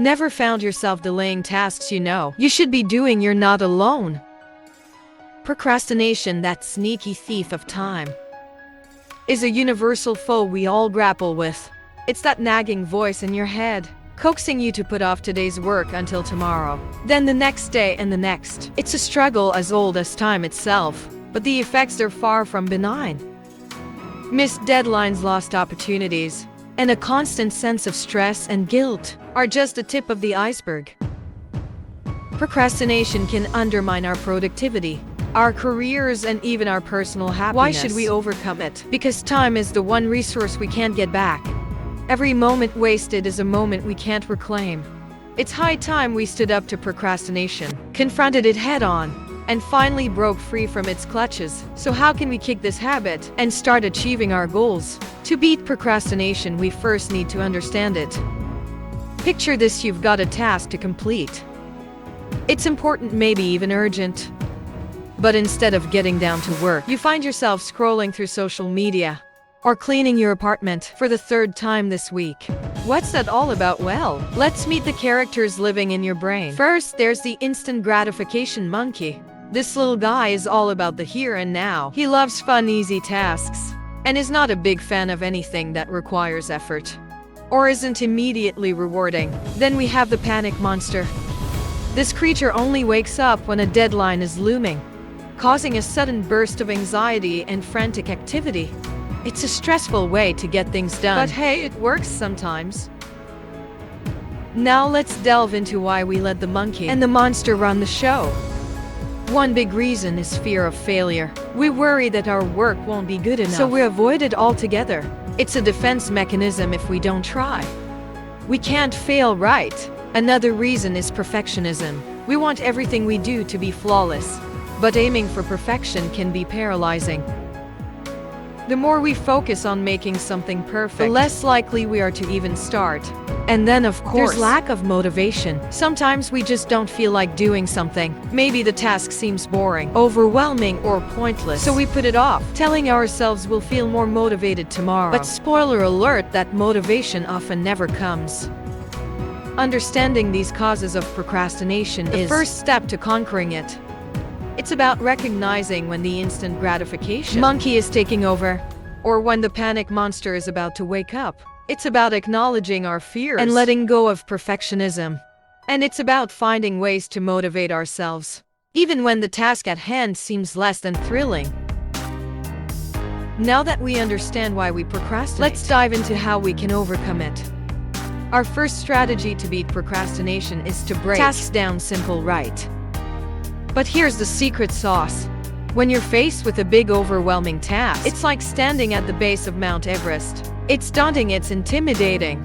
Never found yourself delaying tasks you know you should be doing? You're not alone. Procrastination, that sneaky thief of time, is a universal foe we all grapple with. It's that nagging voice in your head, coaxing you to put off today's work until tomorrow, then the next day and the next. It's a struggle as old as time itself, but the effects are far from benign. Missed deadlines, lost opportunities, and a constant sense of stress and guilt are just the tip of the iceberg. Procrastination can undermine our productivity, our careers, and even our personal happiness. Why should we overcome it? Because time is the one resource we can't get back. Every moment wasted is a moment we can't reclaim. It's high time we stood up to procrastination, confronted it head-on, and finally broke free from its clutches. So how can we kick this habit and start achieving our goals? To beat procrastination, we first need to understand it. Picture this: you've got a task to complete. It's important, maybe even urgent. But instead of getting down to work, you find yourself scrolling through social media or cleaning your apartment for the third time this week. What's that all about? Well, let's meet the characters living in your brain. First, there's the instant gratification monkey. This little guy is all about the here and now. He loves fun, easy tasks, and is not a big fan of anything that requires effort or isn't immediately rewarding. Then we have the panic monster. This creature only wakes up when a deadline is looming, causing a sudden burst of anxiety and frantic activity. It's a stressful way to get things done, but hey, it works sometimes. Now let's delve into why we let the monkey and the monster run the show. One big reason is fear of failure. We worry that our work won't be good enough, so we avoid it altogether. It's a defense mechanism if we don't try. We can't fail, right? Another reason is perfectionism. We want everything we do to be flawless, but aiming for perfection can be paralyzing. The more we focus on making something perfect, the less likely we are to even start. And then, of course, there's lack of motivation. Sometimes we just don't feel like doing something. Maybe the task seems boring, overwhelming, or pointless, so we put it off, telling ourselves we'll feel more motivated tomorrow. But spoiler alert, that motivation often never comes. Understanding these causes of procrastination is the first step to conquering it. It's about recognizing when the instant gratification monkey is taking over, or when the panic monster is about to wake up. It's about acknowledging our fears and letting go of perfectionism. And it's about finding ways to motivate ourselves, even when the task at hand seems less than thrilling. Now that we understand why we procrastinate, let's dive into how we can overcome it. Our first strategy to beat procrastination is to break tasks down simple, right? But here's the secret sauce. When you're faced with a big, overwhelming task, it's like standing at the base of Mount Everest. It's daunting, it's intimidating,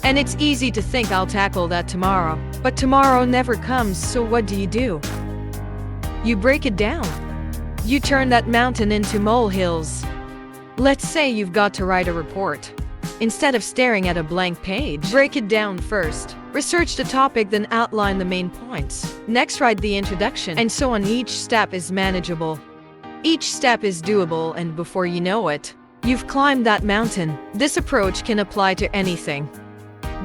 and it's easy to think, I'll tackle that tomorrow. But tomorrow never comes, so what do? You break it down. You turn that mountain into molehills. Let's say you've got to write a report. Instead of staring at a blank page, break it down first. Research the topic, then outline the main points. Next, write the introduction, and so on. Each step is manageable. Each step is doable, and before you know it, you've climbed that mountain. This approach can apply to anything,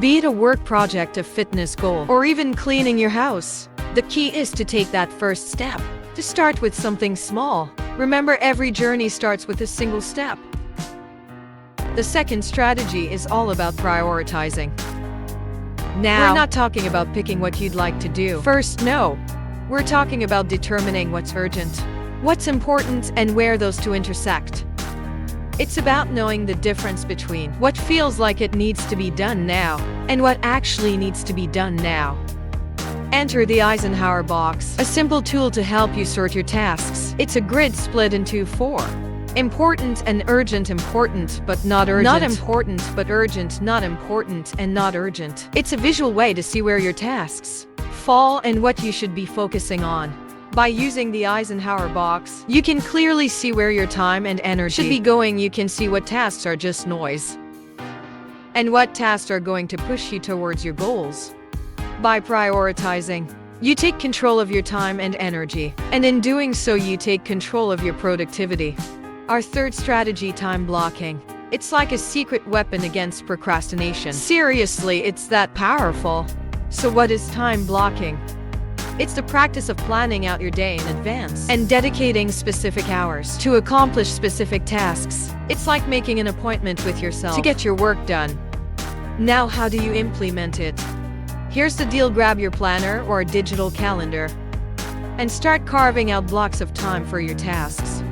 be it a work project, a fitness goal, or even cleaning your house. The key is to take that first step, to start with something small. Remember, every journey starts with a single step. The second strategy is all about prioritizing. Now, we're not talking about picking what you'd like to do first, no. We're talking about determining what's urgent, what's important, and where those two intersect. It's about knowing the difference between what feels like it needs to be done now and what actually needs to be done now. Enter the Eisenhower box, a simple tool to help you sort your tasks. It's a grid split into 4. Important and urgent, important but not urgent. Not important but urgent, not important and not urgent. It's a visual way to see where your tasks fall and what you should be focusing on. By using the Eisenhower box, you can clearly see where your time and energy should be going. You can see what tasks are just noise and what tasks are going to push you towards your goals. By prioritizing, you take control of your time and energy, and in doing so, you take control of your productivity. Our third strategy, time blocking. It's like a secret weapon against procrastination. Seriously, it's that powerful. So what is time blocking? It's the practice of planning out your day in advance and dedicating specific hours to accomplish specific tasks. It's like making an appointment with yourself to get your work done. Now, how do you implement it? Here's the deal: grab your planner or a digital calendar and start carving out blocks of time for your tasks.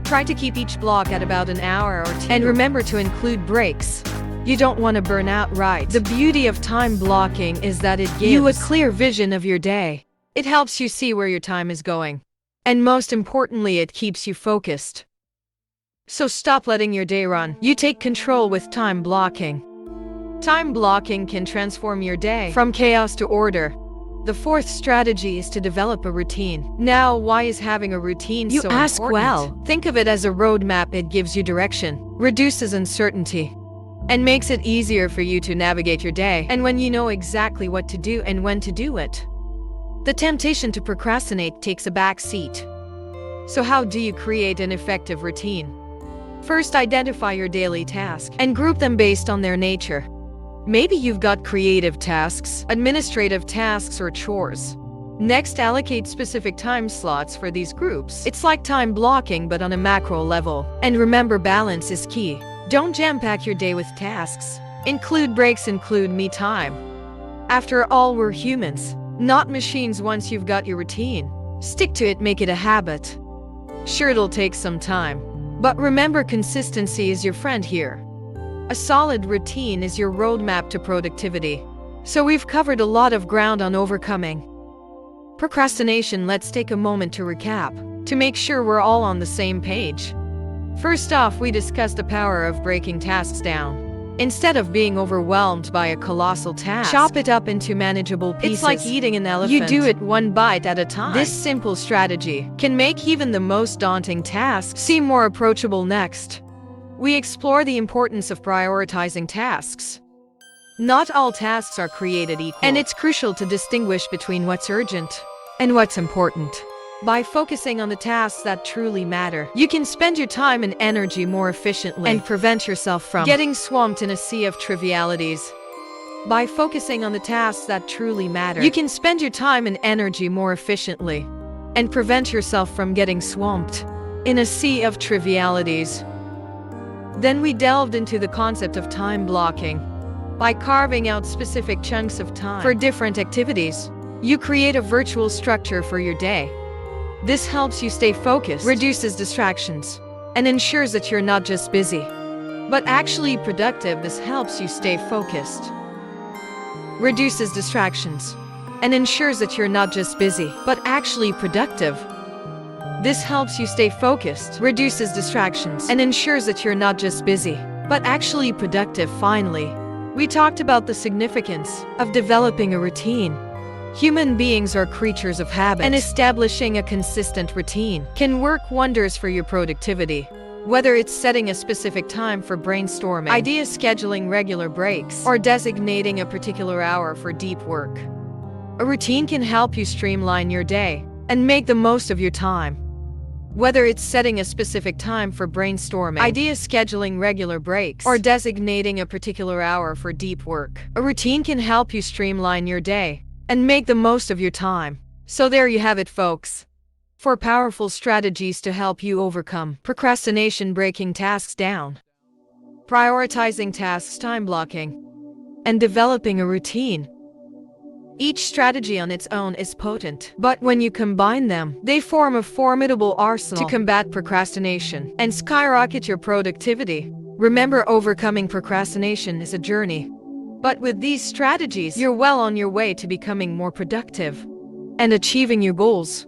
Try to keep each block at about an hour or two. And remember to include breaks. You don't want to burn out, right? The beauty of time blocking is that it gives you a clear vision of your day. It helps you see where your time is going. And most importantly, it keeps you focused. So stop letting your day run. You take control with time blocking. Time blocking can transform your day from chaos to order. The fourth strategy is to develop a routine. Now, why is having a routine so important? You ask well. Think of it as a roadmap. It gives you direction, reduces uncertainty, and makes it easier for you to navigate your day. And when you know exactly what to do and when to do it, the temptation to procrastinate takes a back seat. So how do you create an effective routine? First, identify your daily tasks and group them based on their nature. Maybe you've got creative tasks, administrative tasks, or chores. Next, allocate specific time slots for these groups. It's like time blocking, but on a macro level. And remember, balance is key. Don't jam-pack your day with tasks. Include breaks, include me time. After all, we're humans, not machines. Once you've got your routine, stick to it, make it a habit. Sure, it'll take some time, but remember, consistency is your friend here. A solid routine is your roadmap to productivity. So we've covered a lot of ground on overcoming procrastination. Let's take a moment to recap, to make sure we're all on the same page. First off, we discussed the power of breaking tasks down. Instead of being overwhelmed by a colossal task, chop it up into manageable pieces. It's like eating an elephant. You do it one bite at a time. This simple strategy can make even the most daunting tasks seem more approachable. Next, we explore the importance of prioritizing tasks. Not all tasks are created equal, and it's crucial to distinguish between what's urgent and what's important. By focusing on the tasks that truly matter, you can spend your time and energy more efficiently and prevent yourself from getting swamped in a sea of trivialities. By focusing on the tasks that truly matter, you can spend your time and energy more efficiently and prevent yourself from getting swamped in a sea of trivialities. Then we delved into the concept of time blocking. By carving out specific chunks of time for different activities, you create a virtual structure for your day. This helps you stay focused, reduces distractions, and ensures that you're not just busy, but actually productive. This helps you stay focused, reduces distractions, and ensures that you're not just busy, but actually productive. This helps you stay focused, reduces distractions, and ensures that you're not just busy, but actually productive. Finally, we talked about the significance of developing a routine. Human beings are creatures of habit, and establishing a consistent routine can work wonders for your productivity. Whether it's setting a specific time for brainstorming, idea scheduling regular breaks, or designating a particular hour for deep work, a routine can help you streamline your day and make the most of your time. Whether it's setting a specific time for brainstorming, idea scheduling regular breaks, or designating a particular hour for deep work, a routine can help you streamline your day and make the most of your time. So there you have it, folks. 4 powerful strategies to help you overcome procrastination: breaking tasks down, prioritizing tasks, time blocking, and developing a routine. Each strategy on its own is potent, but when you combine them, they form a formidable arsenal to combat procrastination and skyrocket your productivity. Remember, overcoming procrastination is a journey, but with these strategies, you're well on your way to becoming more productive and achieving your goals.